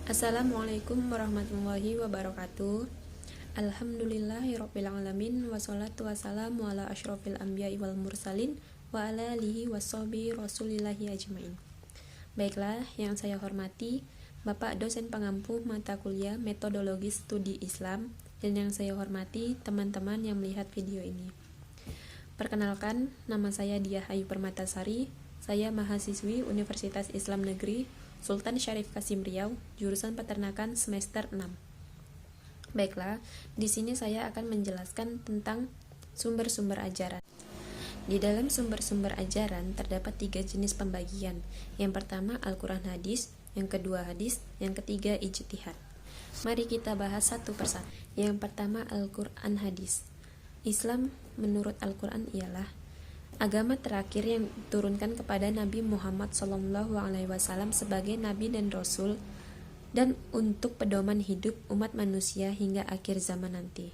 Assalamualaikum warahmatullahi wabarakatuh. Alhamdulillahirrabbilalamin. Wassalatu wassalamu ala ashrafil anbiya'i wal mursalin wa ala alihi wassobi rasulillahi ajmain. Baiklah, yang saya hormati Bapak dosen pengampu mata kuliah metodologi studi Islam, dan yang saya hormati teman-teman yang melihat video ini. Perkenalkan, nama saya Diah Ayu Permatasari. Saya mahasiswi Universitas Islam Negeri Sultan Syarif Kasim Riau, jurusan Peternakan semester 6. Baiklah, di sini saya akan menjelaskan tentang sumber-sumber ajaran. Di dalam sumber-sumber ajaran terdapat 3 jenis pembagian. Yang pertama Al-Quran hadis, yang kedua hadis, yang ketiga ijtihad. Mari kita bahas satu persatu. Yang pertama Al-Quran hadis. Islam menurut Al-Quran ialah agama terakhir yang diturunkan kepada Nabi Muhammad SAW sebagai Nabi dan Rasul, dan untuk pedoman hidup umat manusia hingga akhir zaman nanti.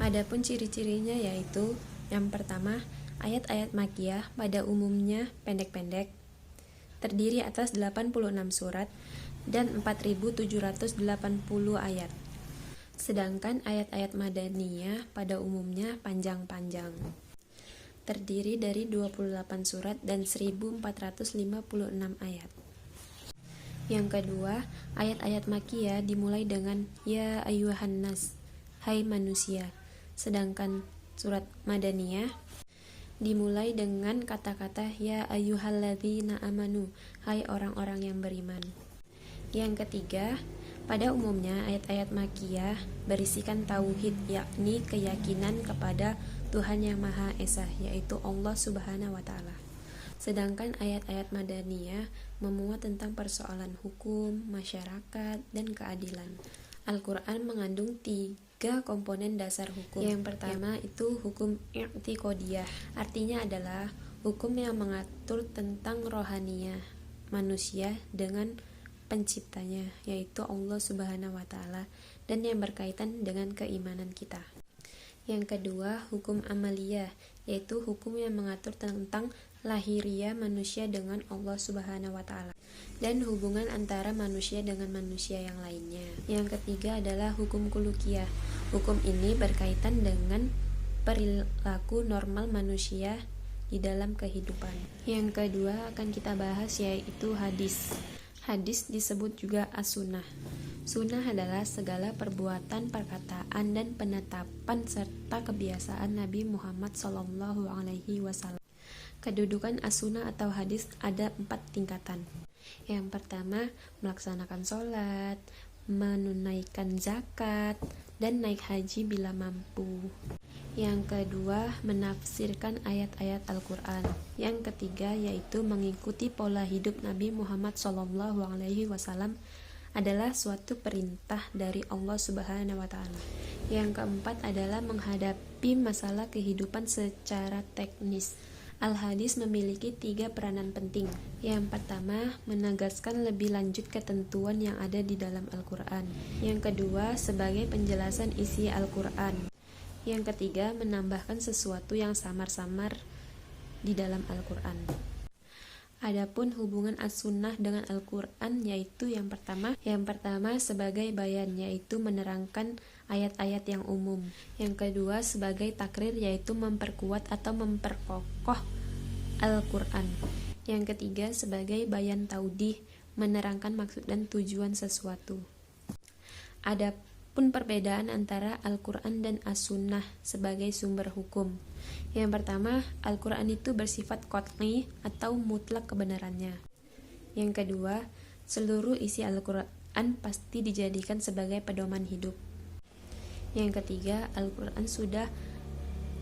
Adapun ciri-cirinya yaitu yang pertama, ayat-ayat Makkiyah pada umumnya pendek-pendek, terdiri atas 86 surat dan 4.780 ayat. Sedangkan ayat-ayat Madaniyah pada umumnya panjang-panjang, terdiri dari 28 surat dan 1456 ayat. Yang kedua, ayat-ayat Makkiyah dimulai dengan Ya ayyuhan nas, hai manusia. Sedangkan surat Madaniyah dimulai dengan kata-kata Ya ayyuhalladzina amanu, hai orang-orang yang beriman. Yang ketiga, pada umumnya ayat-ayat Makkiyah berisikan tauhid, yakni keyakinan kepada Tuhan yang Maha Esa, yaitu Allah Subhanahu wa Ta'ala. Sedangkan ayat-ayat Madaniyah memuat tentang persoalan hukum, masyarakat, dan keadilan. Al-Quran mengandung 3 komponen dasar hukum. Yang pertama itu hukum i'tiqodiyah, artinya adalah hukum yang mengatur tentang rohaniyah manusia dengan penciptanya, yaitu Allah Subhanahu wa Ta'ala, dan yang berkaitan dengan keimanan kita. Yang kedua, hukum amaliyah, yaitu hukum yang mengatur tentang lahiriah manusia dengan Allah Subhanahu wa Ta'ala dan hubungan antara manusia dengan manusia yang lainnya. Yang ketiga adalah hukum kulukiyah. Hukum ini berkaitan dengan perilaku normal manusia di dalam kehidupan. Yang kedua akan kita bahas yaitu hadis. Hadis disebut juga as-sunnah. Sunnah adalah segala perbuatan, perkataan, dan penetapan serta kebiasaan Nabi Muhammad SAW. Kedudukan as-sunnah atau hadis ada 4 tingkatan. Yang pertama, melaksanakan sholat, menunaikan zakat, dan naik haji bila mampu. Yang kedua, menafsirkan ayat-ayat Al-Quran. Yang ketiga yaitu mengikuti pola hidup Nabi Muhammad SAW adalah suatu perintah dari Allah Subhanahu wa Ta'ala. Yang keempat adalah menghadapi masalah kehidupan secara teknis. Al-Hadis memiliki 3 peranan penting. Yang pertama, menegaskan lebih lanjut ketentuan yang ada di dalam Al-Quran. Yang kedua, sebagai penjelasan isi Al-Quran. Yang ketiga, menambahkan sesuatu yang samar-samar di dalam Al-Quran. Adapun hubungan as-sunnah dengan Al-Quran yaitu yang pertama sebagai bayan, yaitu menerangkan ayat-ayat yang umum. Yang kedua sebagai takrir, yaitu memperkuat atau memperkokoh Al-Quran. Yang ketiga sebagai bayan taudih, menerangkan maksud dan tujuan sesuatu. Adapun perbedaan antara Al-Quran dan as-sunnah sebagai sumber hukum. Yang pertama, Al-Quran itu bersifat qat'i atau mutlak kebenarannya. Yang kedua, seluruh isi Al-Quran pasti dijadikan sebagai pedoman hidup. Yang ketiga, Al-Quran sudah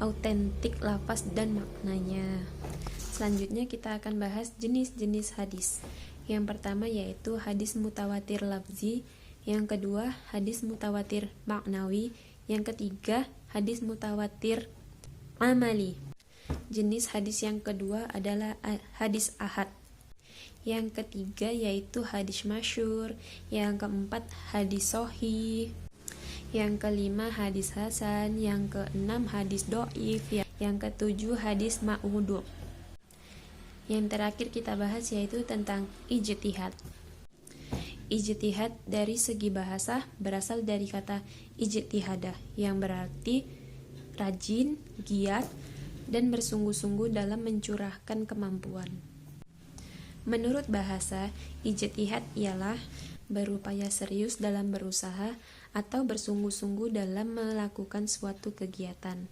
autentik lafaz dan maknanya. Selanjutnya kita akan bahas jenis-jenis hadis. Yang pertama yaitu hadis mutawatir lafzi, yang kedua hadis mutawatir maknawi, yang ketiga hadis mutawatir amali. Jenis hadis yang kedua adalah hadis ahad. Yang ketiga yaitu hadis masyhur, yang keempat hadis sahih, yang kelima hadis hasan, yang keenam hadis dhaif, yang ketujuh hadis ma'udhu. Yang terakhir kita bahas yaitu tentang ijtihad. Ijtihad dari segi bahasa berasal dari kata ijtihadah yang berarti rajin, giat, dan bersungguh-sungguh dalam mencurahkan kemampuan. Menurut bahasa, ijtihad ialah berupaya serius dalam berusaha atau bersungguh-sungguh dalam melakukan suatu kegiatan.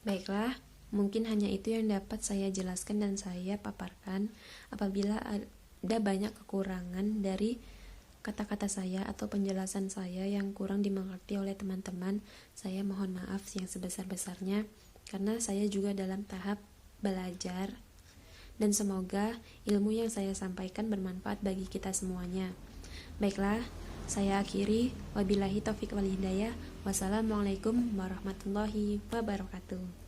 Baiklah, mungkin hanya itu yang dapat saya jelaskan dan saya paparkan. Apabila ada banyak kekurangan dari kata-kata saya atau penjelasan saya yang kurang dimengerti oleh teman-teman, saya mohon maaf yang sebesar-besarnya karena saya juga dalam tahap belajar, dan semoga ilmu yang saya sampaikan bermanfaat bagi kita semuanya. Baiklah, saya akhiri. Wabillahi taufiq wal hidayah. Wassalamualaikum warahmatullahi wabarakatuh.